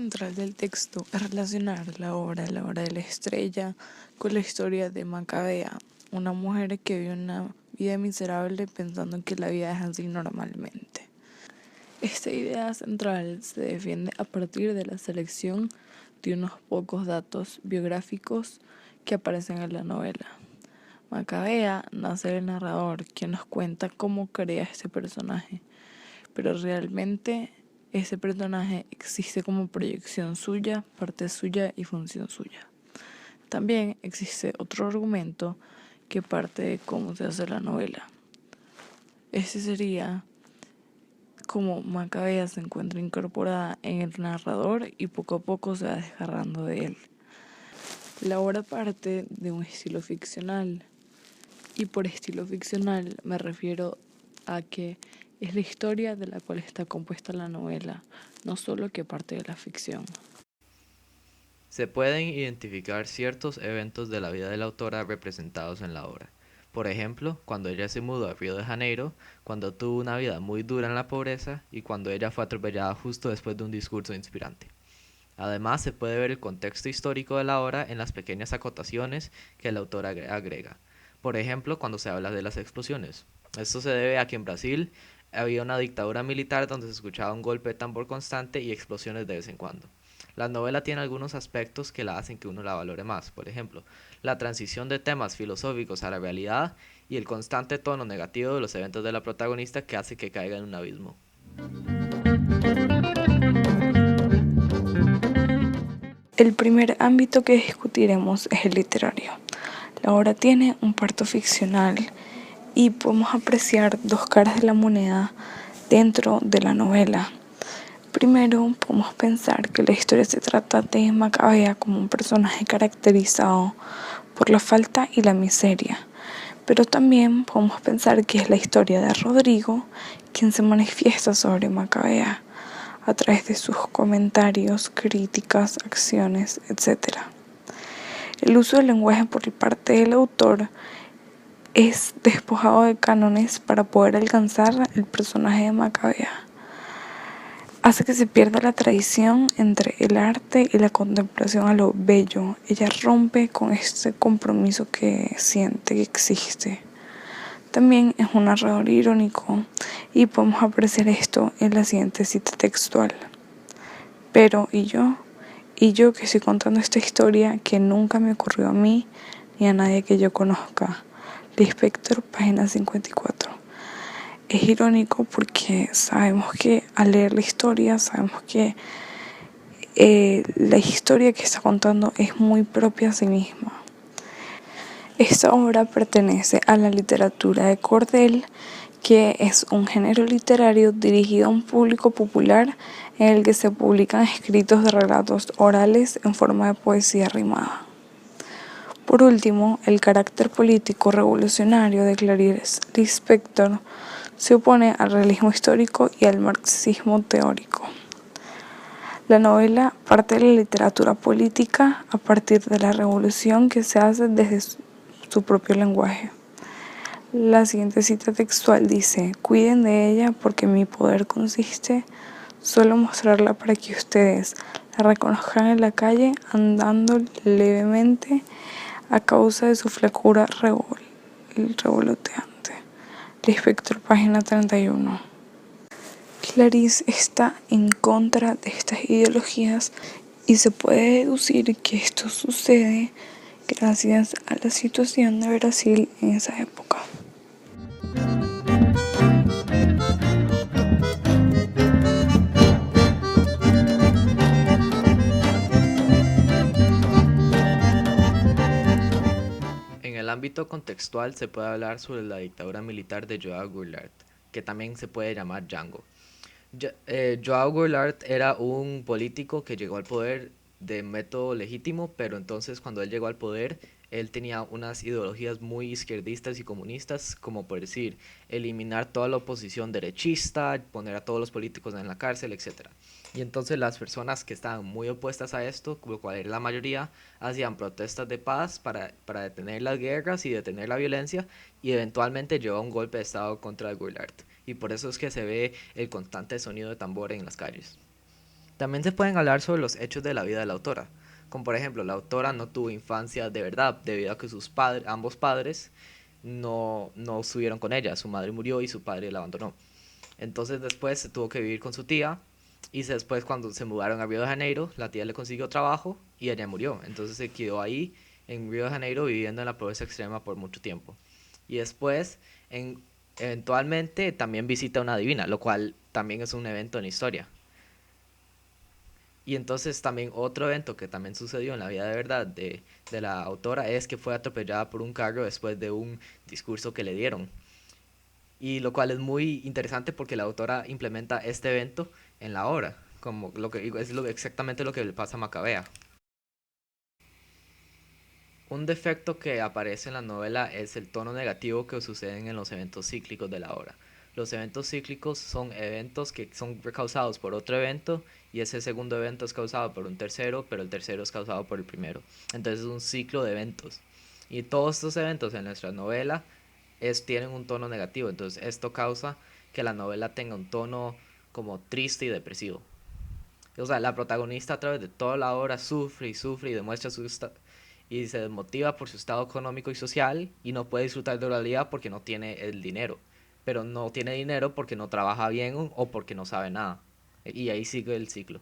central del texto es relacionar la hora de la estrella, con la historia de Macabea, una mujer que vive una vida miserable pensando que la vida es así normalmente. Esta idea central se defiende a partir de la selección de unos pocos datos biográficos que aparecen en la novela. Macabea nace del narrador, quien nos cuenta cómo crea este personaje, pero realmente ese personaje existe como proyección suya, parte suya y función suya. También existe otro argumento que parte de cómo se hace la novela. Ese sería cómo Macabea se encuentra incorporada en el narrador y poco a poco se va desgarrando de él. La obra parte de un estilo ficcional, y por estilo ficcional me refiero a que es la historia de la cual está compuesta la novela, no solo que parte de la ficción. Se pueden identificar ciertos eventos de la vida de la autora representados en la obra. Por ejemplo, cuando ella se mudó a Río de Janeiro, cuando tuvo una vida muy dura en la pobreza y cuando ella fue atropellada justo después de un discurso inspirante. Además, se puede ver el contexto histórico de la obra en las pequeñas acotaciones que el autor agrega. Por ejemplo, cuando se habla de las explosiones. Esto se debe a que en Brasil había una dictadura militar donde se escuchaba un golpe de tambor constante y explosiones de vez en cuando. La novela tiene algunos aspectos que la hacen que uno la valore más, por ejemplo, la transición de temas filosóficos a la realidad y el constante tono negativo de los eventos de la protagonista que hace que caiga en un abismo. El primer ámbito que discutiremos es el literario. La obra tiene un parto ficcional y podemos apreciar dos caras de la moneda dentro de la novela. Primero, podemos pensar que la historia se trata de Macabea como un personaje caracterizado por la falta y la miseria, pero también podemos pensar que es la historia de Rodrigo quien se manifiesta sobre Macabea a través de sus comentarios, críticas, acciones, etc. El uso del lenguaje por parte del autor es despojado de cánones para poder alcanzar el personaje de Macabea. Hace que se pierda la tradición entre el arte y la contemplación a lo bello. Ella rompe con este compromiso que siente que existe. También es un narrador irónico y podemos apreciar esto en la siguiente cita textual. Pero, y yo que estoy contando esta historia que nunca me ocurrió a mí ni a nadie que yo conozca. Lispector, página 54. Es irónico porque sabemos que al leer la historia, sabemos que la historia que está contando es muy propia a sí misma. Esta obra pertenece a la literatura de cordel, que es un género literario dirigido a un público popular en el que se publican escritos de relatos orales en forma de poesía rimada. Por último, el carácter político revolucionario de Clarice Lispector se opone al realismo histórico y al marxismo teórico. La novela parte de la literatura política a partir de la revolución que se hace desde su propio lenguaje. La siguiente cita textual dice: cuiden de ella porque mi poder consiste solo en mostrarla para que ustedes la reconozcan en la calle andando levemente a causa de su flacura revoloteante. Lispector, página 31. Clarice está en contra de estas ideologías y se puede deducir que esto sucede gracias a la situación de Brasil en esa época. En el ámbito contextual se puede hablar sobre la dictadura militar de Joao Goulart, que también se puede llamar Django. Joao Goulart era un político que llegó al poder de método legítimo, pero entonces cuando él llegó al poder, él tenía unas ideologías muy izquierdistas y comunistas, como por decir, eliminar toda la oposición derechista, poner a todos los políticos en la cárcel, etcétera. Y entonces las personas que estaban muy opuestas a esto, lo cual era la mayoría, hacían protestas de paz para detener las guerras y detener la violencia, y eventualmente llevó un golpe de estado contra Goulart. Y por eso es que se ve el constante sonido de tambor en las calles. También se pueden hablar sobre los hechos de la vida de la autora, como por ejemplo, la autora no tuvo infancia de verdad debido a que sus padres, ambos padres no estuvieron con ella, su madre murió y su padre la abandonó. Entonces después se tuvo que vivir con su tía y después cuando se mudaron a Río de Janeiro, la tía le consiguió trabajo y ella murió. Entonces se quedó ahí en Río de Janeiro viviendo en la pobreza extrema por mucho tiempo. Y después, en, eventualmente, también visita a una divina, lo cual también es un evento en la historia. Y entonces también otro evento que también sucedió en la vida de verdad de la autora es que fue atropellada por un carro después de un discurso que le dieron. Y lo cual es muy interesante porque la autora implementa este evento en la obra, como lo que es exactamente lo que le pasa a Macabea. Un defecto que aparece en la novela es el tono negativo que suceden en los eventos cíclicos de la obra. Los eventos cíclicos son eventos que son causados por otro evento y ese segundo evento es causado por un tercero, pero el tercero es causado por el primero. Entonces es un ciclo de eventos. Y todos estos eventos en nuestra novela tienen un tono negativo. Entonces esto causa que la novela tenga un tono como triste y depresivo. O sea, la protagonista a través de toda la obra sufre y demuestra y se desmotiva por su estado económico y social y no puede disfrutar de la realidad porque no tiene el dinero. Pero no tiene dinero porque no trabaja bien o porque no sabe nada. Y ahí sigue el ciclo.